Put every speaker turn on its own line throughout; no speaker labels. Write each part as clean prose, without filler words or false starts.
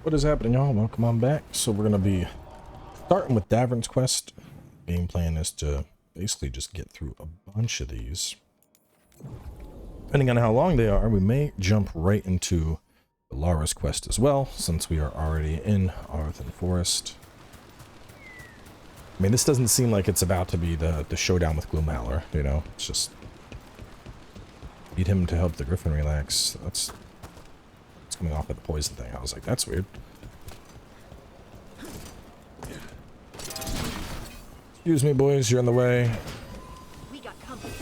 What is happening, y'all? Welcome on back. So we're gonna be starting with Davrin's quest. Game plan is to basically just get through a bunch of these. Depending on how long they are, we may jump right into Bellara's quest as well, since we are already in Arthen Forest. I mean, this doesn't seem like it's about to be the showdown with Gloomhaller, you know? It's just need him to help the Griffin relax. That's coming off of the poison thing. I was like, that's weird. Excuse me, boys, you're in the way.
We got company.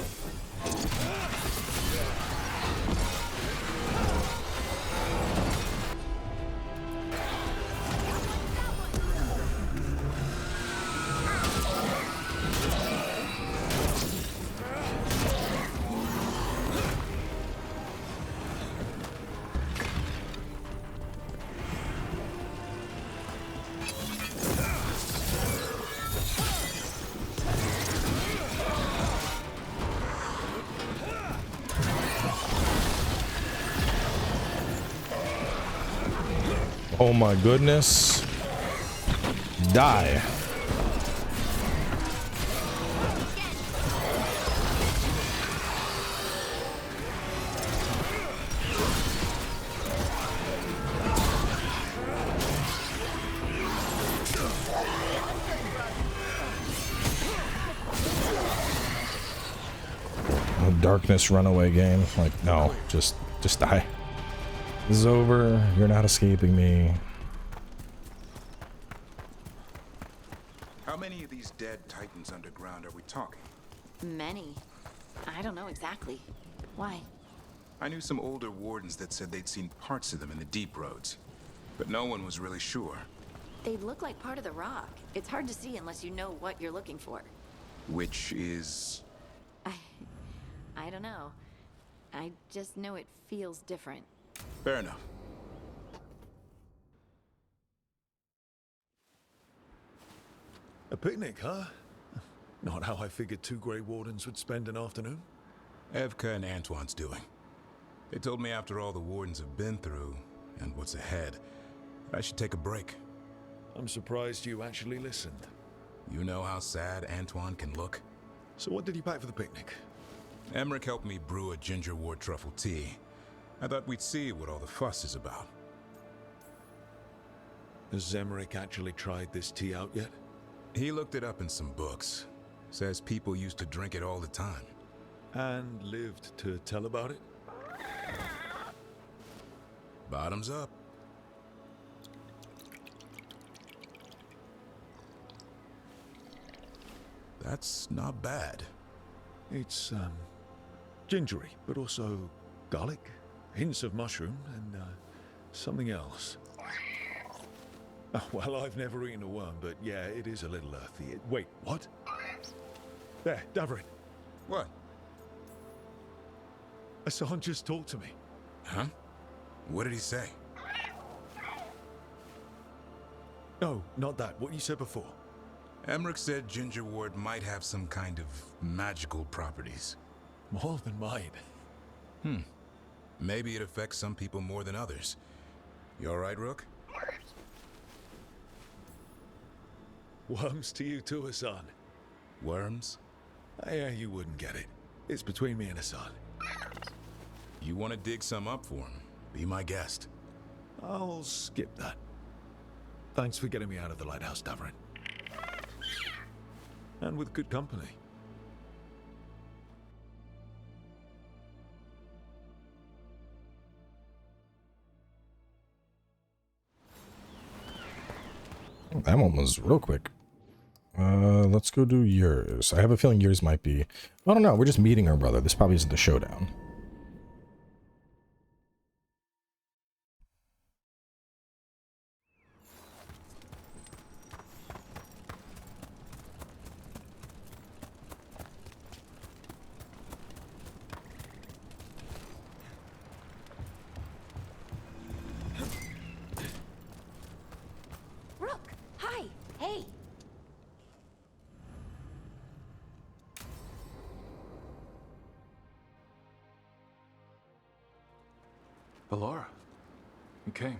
Oh my goodness. Die. A darkness runaway game. Like, no, just die. This is over. You're not escaping me.
How many of these dead titans underground are we talking?
Many. I don't know exactly. Why?
I knew some older wardens that said they'd seen parts of them in the deep roads, but no one was really sure.
They look like part of the rock. It's hard to see unless you know what you're looking for.
Which is...
I don't know. I just know it feels different.
fair enough.
A picnic, huh? Not how I figured two Grey Wardens would spend an afternoon.
Evka and Antoine's doing. They told me after all the wardens have been through, and what's ahead, I should take a break.
I'm surprised you actually listened.
You know how sad Antoine can look?
So what did you pack for the picnic?
Emmerich helped me brew a ginger wort truffle tea. I thought we'd see what all the fuss is about.
Has Emmerich actually tried this tea out yet?
He looked it up in some books. Says people used to drink it all the time.
And lived to tell about it?
Bottoms up. That's not bad.
It's, gingery, but also garlic, hints of mushroom, and, something else. Oh, well, I've never eaten a worm, but yeah, it is a little earthy. Wait, what? There, Davrin.
What?
Hassan just talked to me.
Huh? What did he say?
No, not that. What you said before.
Emmerich said ginger wort might have some kind of magical properties.
More than mine.
Maybe it affects some people more than others. You all right, Rook?
Worms to you too, Hassan.
Worms?
Yeah, you wouldn't get it. It's between me and Hassan.
You want to dig some up for him? Be my guest.
I'll skip that. Thanks for getting me out of the lighthouse, Davrin. And with good company.
That one was real quick. Let's go do yours. I have a feeling yours might be... I don't know, we're just meeting our brother. This probably isn't the showdown.
Rook! Hi! Hey!
Bellara, you came.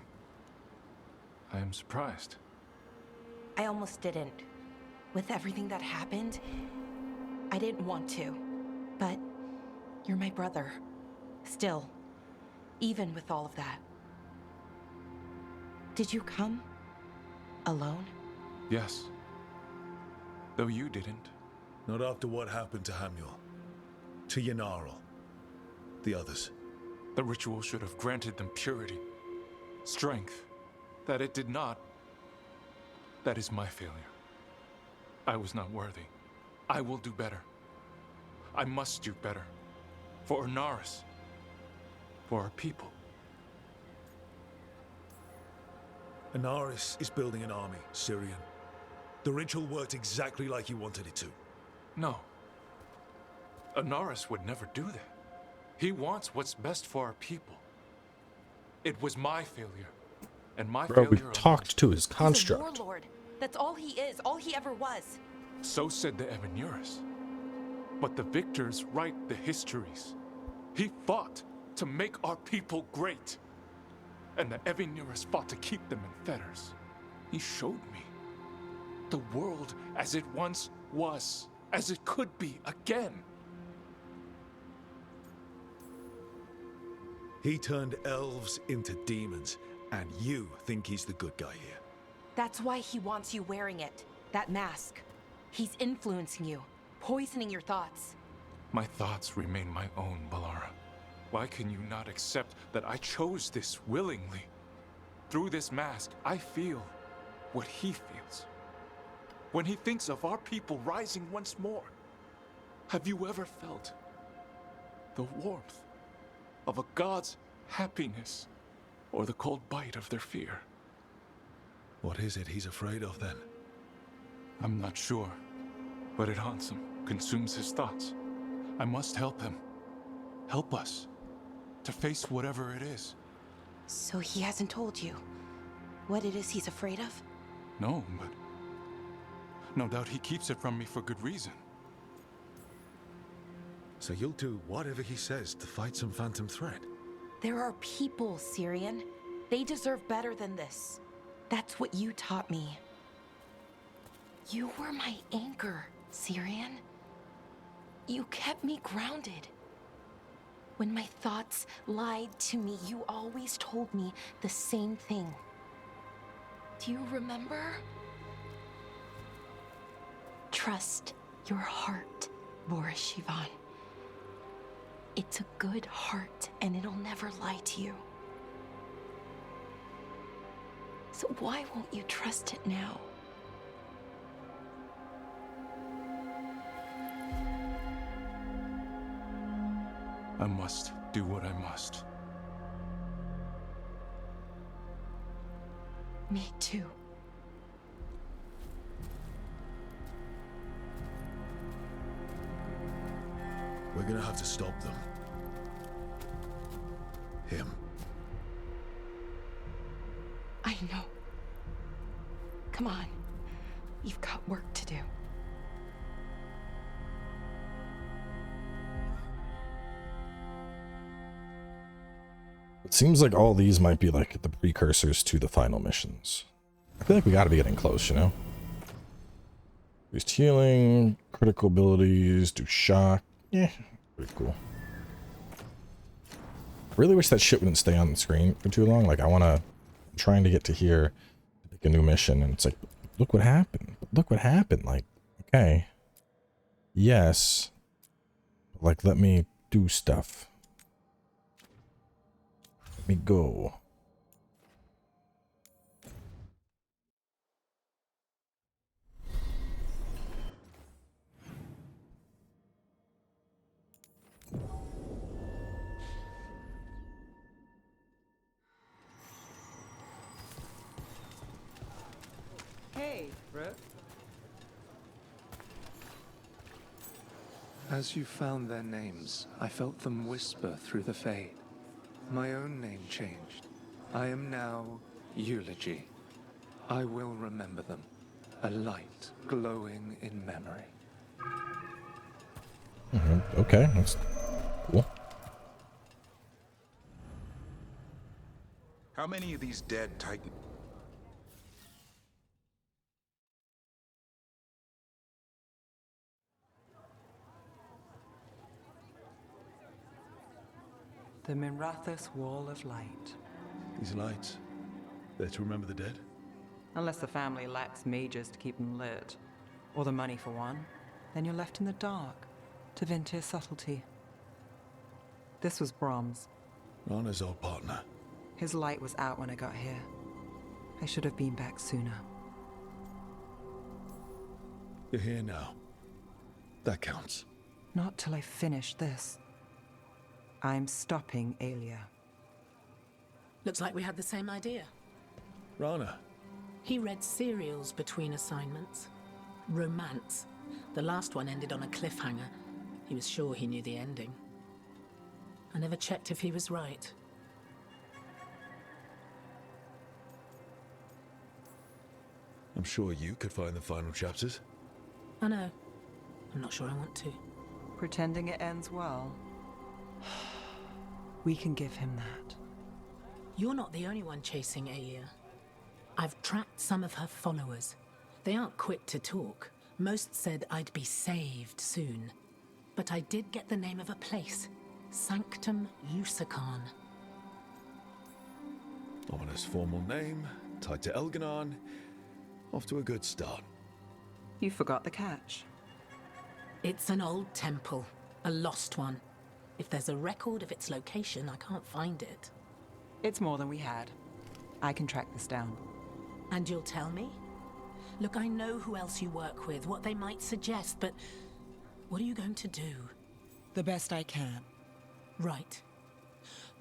I am surprised.
I almost didn't. With everything that happened, I didn't want to. But you're my brother. Still, even with all of that. Did you come? Alone?
Yes. Though you didn't.
Not after what happened to Hamuel. To Yanarl. The others.
The ritual should have granted them purity. Strength. That it did not. That is my failure. I was not worthy. I will do better. I must do better. For Inaris. For our people.
Inaris is building an army, Syrian. The ritual worked exactly like you wanted it to.
No. Inaris would never do that. He wants what's best for our people. It was my failure. And my
Bro, we
failure
talked to his
He's a
construct.
warlord. That's all he is, all he ever was.
So said the Evanuris. But the victors write the histories. He fought to make our people great. And the Evanuris fought to keep them in fetters. He showed me the world as it once was, as it could be again.
He turned elves into demons, and you think he's the good guy here.
That's why he wants you wearing it. That mask. He's influencing you, poisoning your thoughts.
My thoughts remain my own, Bellara. Why can you not accept that I chose this willingly? Through this mask, I feel what he feels. When he thinks of our people rising once more, have you ever felt the warmth of a god's happiness or the cold bite of their fear?
What is it he's afraid of then?
I'm not sure, but it haunts him, consumes his thoughts. I must help him. Help us to face whatever it is.
So he hasn't told you what it is he's afraid of?
No, but no doubt he keeps it from me for good reason.
So you'll do whatever he says to fight some phantom threat?
There are people, Syrian. They deserve better than this. That's what you taught me. You were my anchor, Syrian. You kept me grounded. When my thoughts lied to me, you always told me the same thing. Do you remember? Trust your heart, Boris Shivan. It's a good heart, and it'll never lie to you. So why won't you trust it now?
I must do what I must.
Me too.
We're gonna have to stop them. Him.
I know. Come on. You've got work to do.
It seems like all these might be like the precursors to the final missions. I feel like we gotta be getting close, you know? Boost healing, critical abilities, do shock. Yeah, pretty cool. Really wish that shit wouldn't stay on the screen for too long. Like, I'm trying to get to here, make a new mission, and it's like, look what happened. Look what happened. Like, okay. Yes. Like, let me do stuff. Let me go.
Hey, Rook.
As you found their names, I felt them whisper through the fade. My own name changed. I am now Eulogy. I will remember them. A light glowing in memory.
Okay, that's cool.
How many of these dead Titan...
The Minrathous Wall of Light.
These lights, they're to remember the dead?
Unless the family lacks mages to keep them lit, or the money for one, then you're left in the dark to vent his subtlety. This was Brahms.
Rana's old partner.
His light was out when I got here. I should have been back sooner.
You're here now. That counts.
Not till I finish this. I'm stopping Aelia.
Looks like we had the same idea.
Rana.
He read serials between assignments. Romance. The last one ended on a cliffhanger. He was sure he knew the ending. I never checked if he was right.
I'm sure you could find the final chapters.
I know. I'm not sure I want to.
Pretending it ends well. We can give him that.
You're not the only one chasing Aelia. I've tracked some of her followers. They aren't quick to talk. Most said I'd be saved soon. But I did get the name of a place. Sanctum Lucican.
Ominous formal name, tied to Elganon. Off to a good start.
You forgot the catch.
It's an old temple. A lost one. If there's a record of its location, I can't find it.
It's more than we had. I can track this down.
And you'll tell me? Look, I know who else you work with, what they might suggest, but what are you going to do?
The best I can.
Right.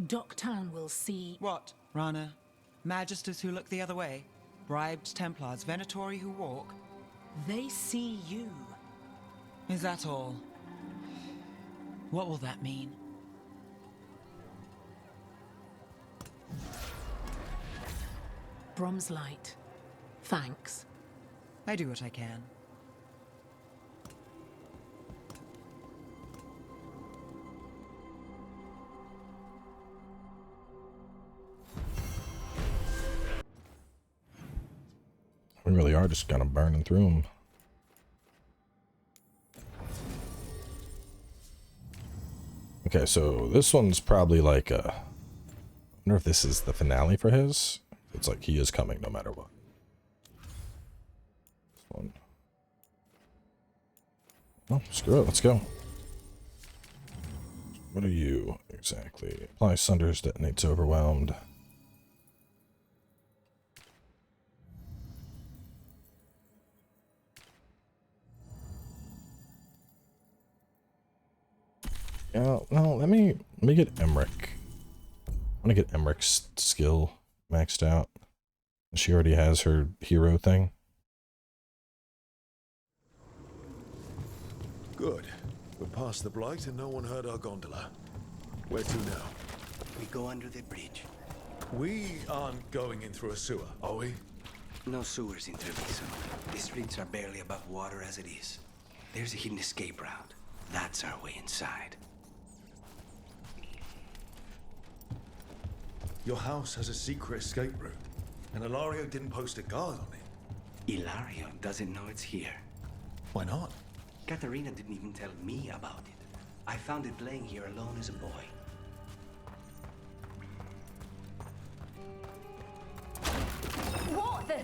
Docktown will see...
What, Rana? Magisters who look the other way? Bribed Templars, Venatori who walk?
They see you.
Is that all? What will that mean?
Brom's light. Thanks.
I do what I can.
We really are just kind of burning through them. Okay, so this one's probably like a... I wonder if this is the finale for his. It's like he is coming no matter what. This one. Oh, screw it, let's go. What are you exactly? Apply Sunders, detonates overwhelmed. Yeah, no, let me get Emmerich. I want to get Emmerich's skill maxed out. She already has her hero thing.
Good. We're past the blight and no one heard our gondola. Where to now?
We go under the bridge.
We aren't going in through a sewer, are we?
No sewers in Treviso. The streets are barely above water as it is. There's a hidden escape route. That's our way inside.
Your house has a secret escape route, and Illario didn't post a guard on it.
Illario doesn't know it's here.
Why not?
Katarina didn't even tell me about it. I found it laying here alone as a boy.
What the?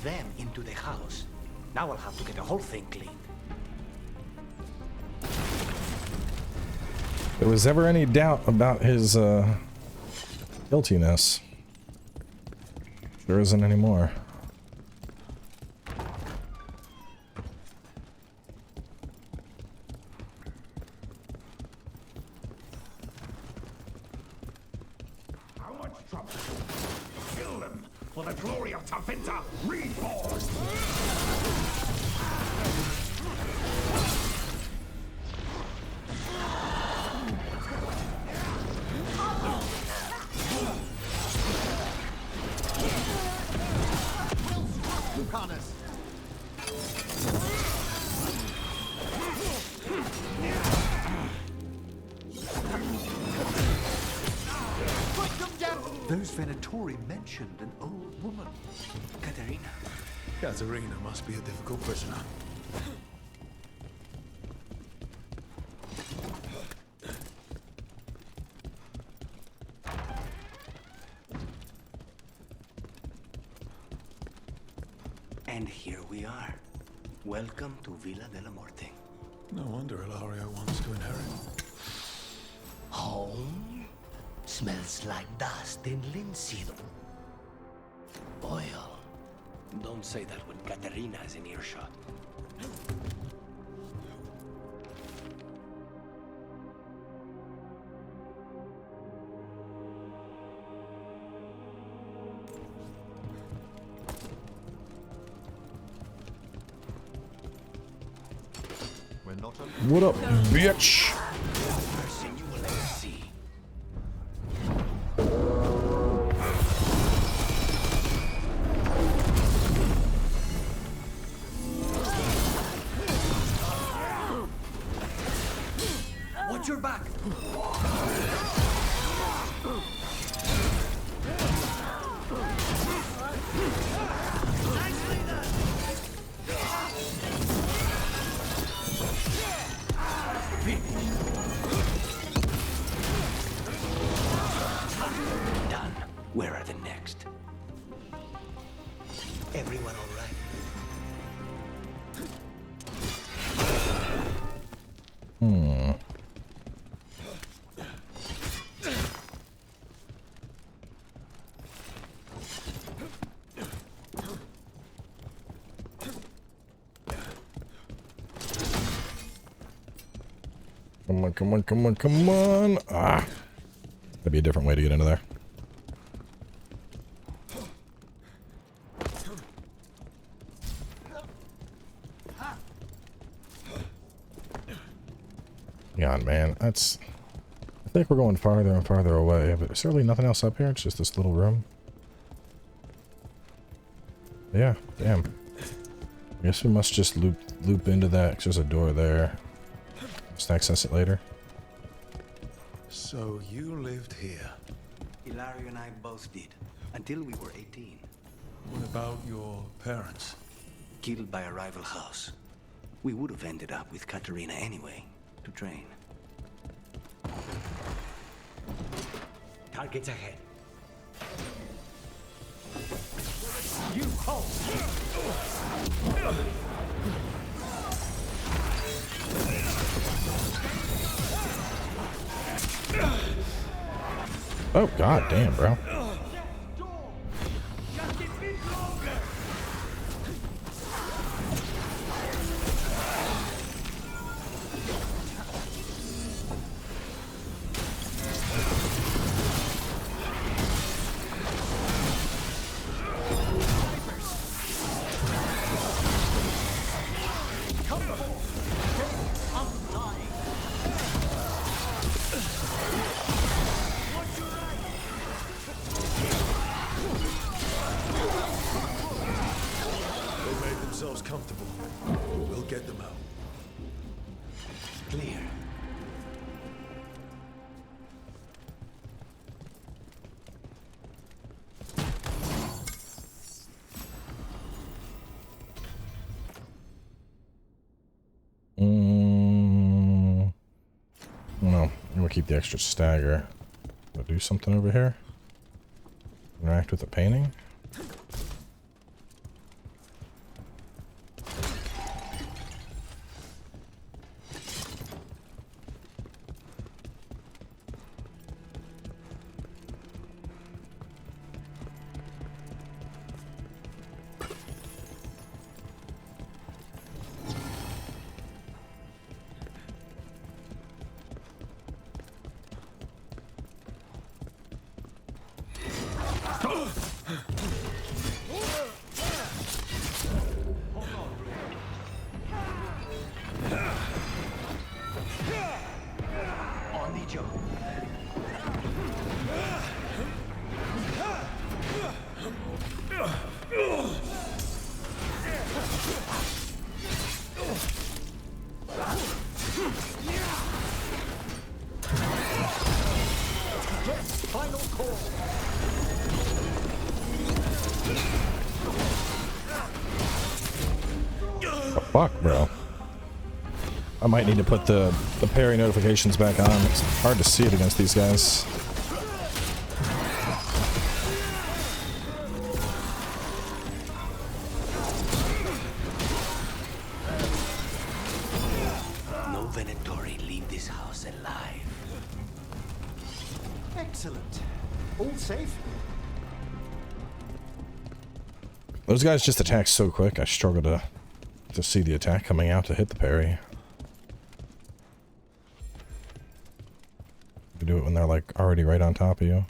Them into the house. Now I'll have to get the whole thing cleaned.
If there was ever any doubt about his guiltiness, there isn't anymore.
How much trouble? Kill them for the glory of Tafinta Reforged! on us.
Those Venatori mentioned an old woman. Katerina.
Katerina must be a difficult prisoner.
And here we are. Welcome to Villa Dellamorte.
No wonder Illario wants to inherit.
Home? Smells like dust and linseed. Oil. Don't say that when Katerina is in earshot.
What up, bitch?
Person you will ever see. Watch your back. Done. Where are the next? Everyone all right?
Come on, come on, come on, come on. Ah. That'd be a different way to get into there. God, man, that's... I think we're going farther and farther away, but there's certainly nothing else up here. It's just this little room. Yeah, damn. I guess we must just loop into that, 'cause there's a door there. Just access it later.
So you lived here.
Illario and I both did, until we were 18.
What about your parents?
Killed by a rival house. We would have ended up with Katerina anyway, to train. Targets ahead.
You hold.
Oh, god damn, bro.
Comfortable. We'll get them out.
Clear.
No, we'll keep the extra stagger. We'll do something over here. Interact with the painting. The fuck, bro? I might need to put the parry notifications back on. It's hard to see it against these guys.
No Venatori leave this house alive.
Excellent. All safe?
Those guys just attack so quick, I struggle to see the attack coming out to hit the parry. You do it when they're like already right on top of you.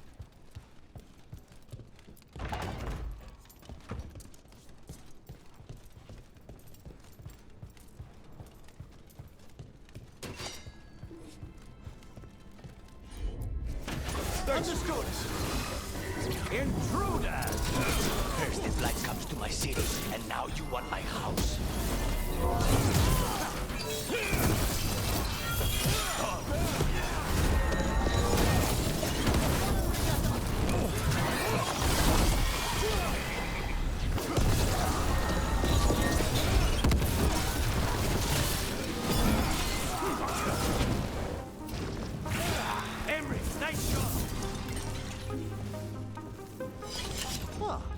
Understood. Intruder!
First the blight comes to my city, and now you want my house.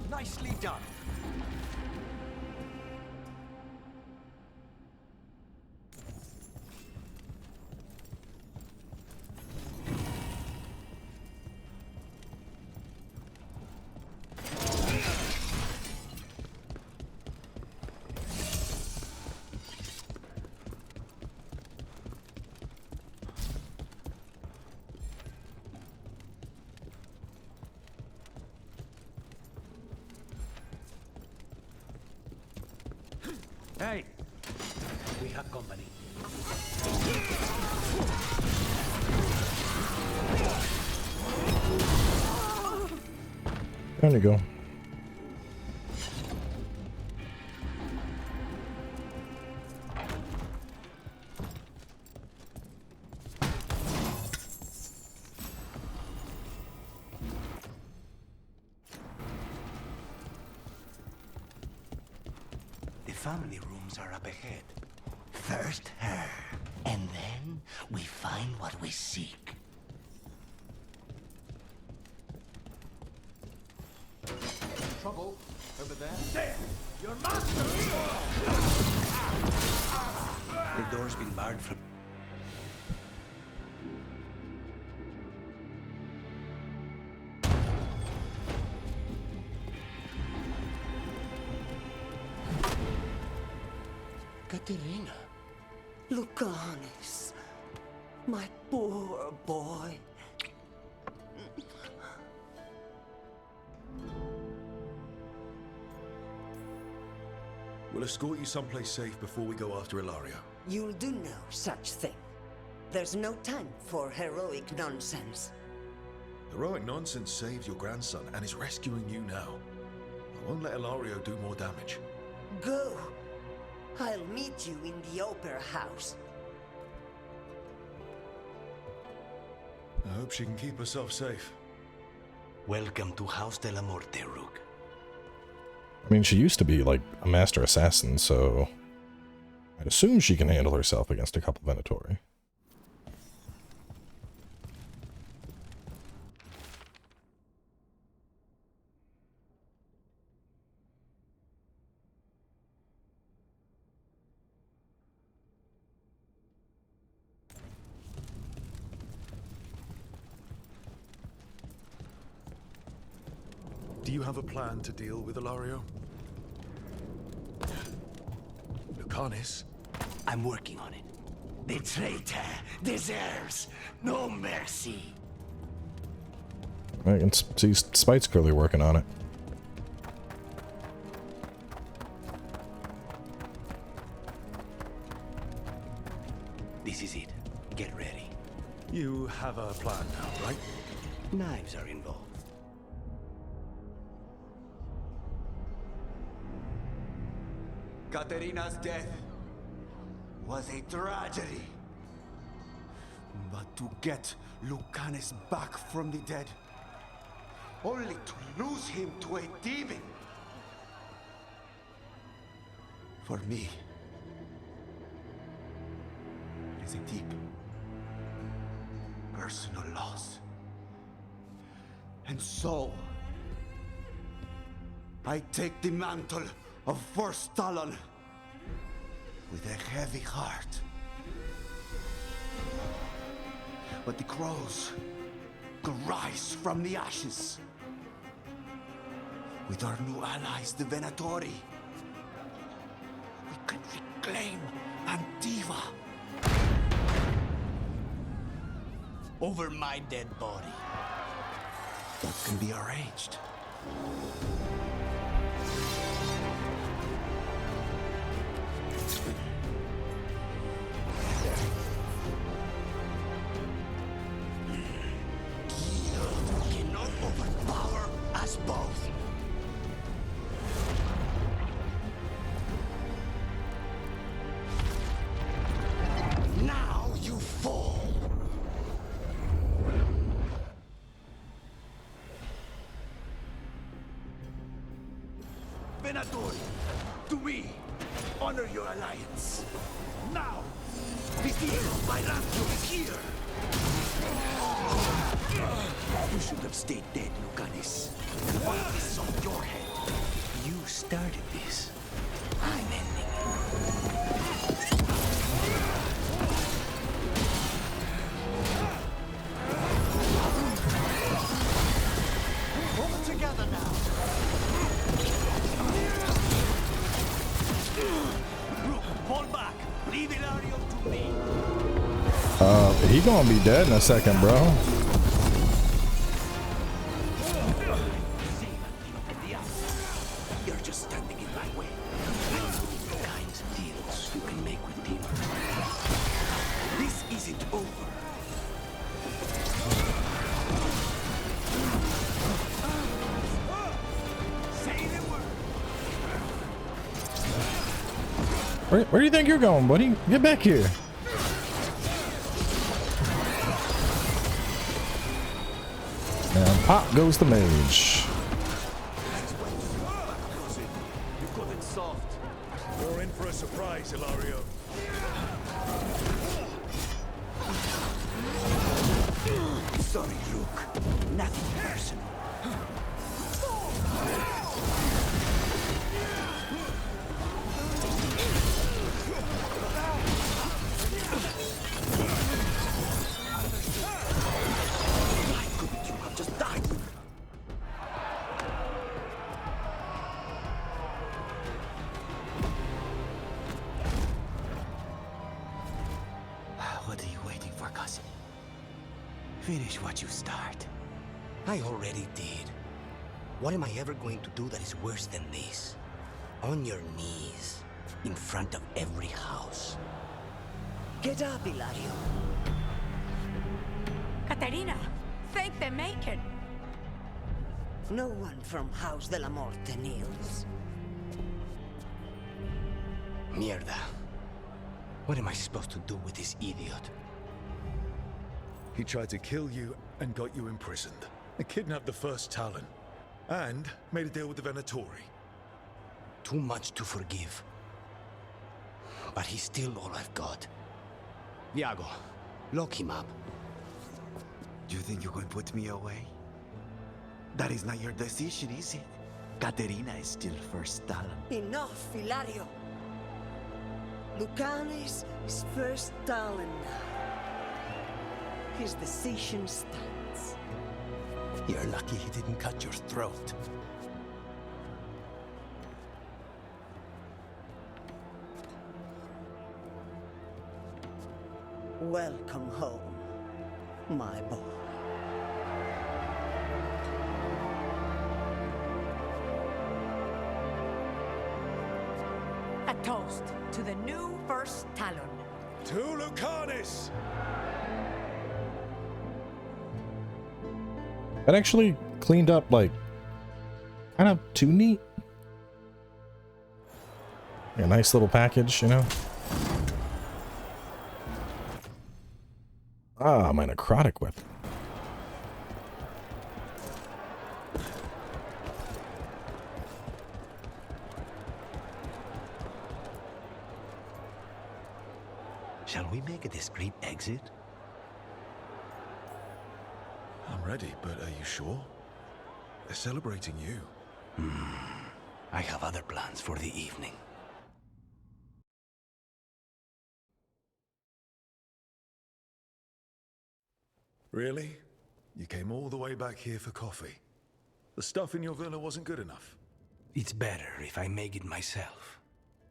Nicely done. Hey, we have company.
There you go.
The family rooms are up ahead. First her, and then we find what we seek.
Trouble over there.
There! Your master!
The door's been barred from...
Katerina. Lucanis. My poor boy.
We'll escort you someplace safe before we go after Illario.
You'll do no such thing. There's no time for heroic nonsense.
Heroic nonsense saved your grandson and is rescuing you now. I won't let Illario do more damage.
Go. I'll meet you in the Opera House.
I hope she can keep herself safe.
Welcome to House Dellamorte, Rook.
I mean, she used to be like a master assassin, so I'd assume she can handle herself against a couple Venatori.
Do you have a plan to deal with Illario? Lucanis?
I'm working on it. The traitor deserves no mercy.
I can see Spite's clearly working on it.
This is it. Get ready.
You have a plan now, right?
Knives are involved.
Katerina's death was a tragedy. But to get Lucanis back from the dead, only to lose him to a demon. For me, is a deep personal loss. And so, I take the mantle of First Talon with a heavy heart. But the crows could rise from the ashes. With our new allies, the Venatori, we can reclaim Antiva. Over my dead body. That can be arranged. Guild cannot overpower us both. Now you fall. Venatori, to me, honor your alliance. Now, the deal by Rancho is here. You should have stayed dead, Lucanis. All this is on your head. You started this. I'm ending it. Hold together now. Rook, fall back. Leave Illario to me.
He gonna be dead in a second, bro.
You're just standing in my way. I know the kinds of deals you can make with demons. This isn't over. Say the word.
Where do you think you're going, buddy? Get back here. And pop goes the mage.
You got it soft. You're in for a surprise, Illario.
Sorry, Rook. Nothing personal. Why couldn't you have just died? What are you waiting for, cousin? Finish what you start. I already did. What am I ever going to do that is worse than this? On your knees, in front of every house.
Get up, Illario.
Katerina, thank the Maker.
No one from House Dellamorte kneels.
Mierda. What am I supposed to do with this idiot?
He tried to kill you and got you imprisoned. He kidnapped the First Talon. And made a deal with the Venatori.
Too much to forgive. But he's still all I've got. Viago, lock him up.
You think you can put me away? That is not your decision, is it? Caterina is still First Talon.
Enough, Illario. Lucanis is First Talon now. His decision stands.
You're lucky he didn't cut your throat.
Welcome home, my boy.
A toast to the new First Talon.
To Lucanis!
That actually cleaned up, like, kind of too neat. A nice little package, you know? Ah, my necrotic weapon.
Shall we make a discreet exit?
I'm ready, but are you sure? They're celebrating you.
I have other plans for the evening.
Really? You came all the way back here for coffee? The stuff in your villa wasn't good enough?
It's better if I make it myself.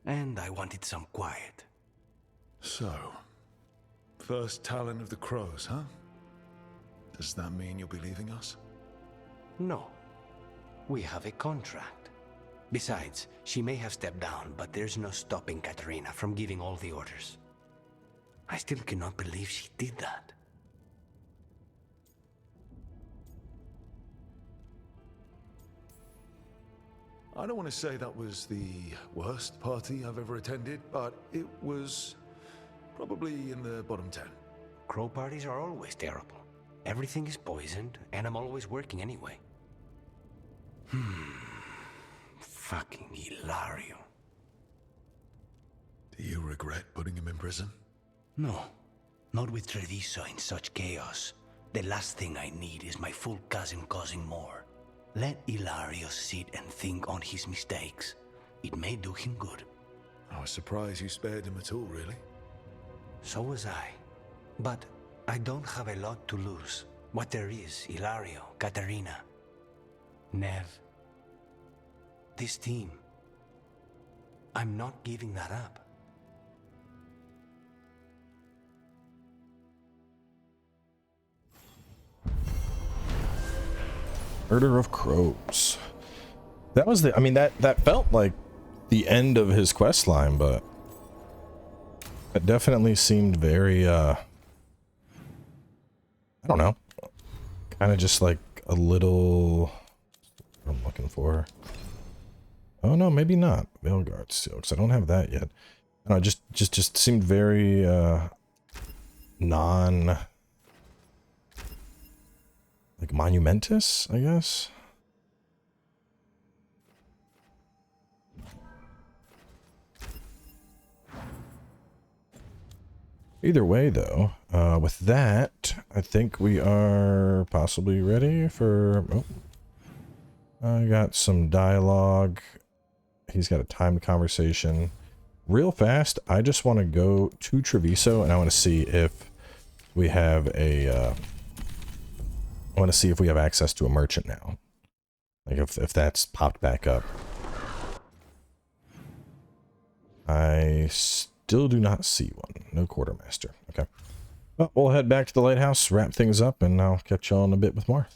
And I wanted some quiet.
So, first Talon of the Crows, huh? Does that mean you'll be leaving us?
No. We have a contract. Besides, she may have stepped down, but there's no stopping Katarina from giving all the orders. I still cannot believe she did that.
I don't want to say that was the worst party I've ever attended, but it was probably in the bottom 10.
Crow parties are always terrible. Everything is poisoned, and I'm always working anyway. Fucking Illario.
Do you regret putting him in prison?
No, not with Treviso in such chaos. The last thing I need is my full cousin causing more. Let Illario sit and think on his mistakes. It may do him good.
I was surprised you spared him at all, really.
So was I. But I don't have a lot to lose. What there is, Illario, Katarina, Nev. This team. I'm not giving that up.
Murder of Crows. That was the, I mean, that felt like the end of his quest line, but it definitely seemed very, I don't know, kind of just like a little, what I'm looking for. Oh no, maybe not. Veilguard seal, because I don't have that yet. I don't know, just seemed very, like monumentous, I guess. Either way, though, with that, I think we are possibly ready for... Oh, I got some dialogue. He's got a timed conversation. Real fast, I just want to go to Treviso, and I want to see if we have a... I want to see if we have access to a merchant now. Like if that's popped back up. I still do not see one. No quartermaster. Okay. Well, we'll head back to the lighthouse, wrap things up, and I'll catch y'all in a bit with more.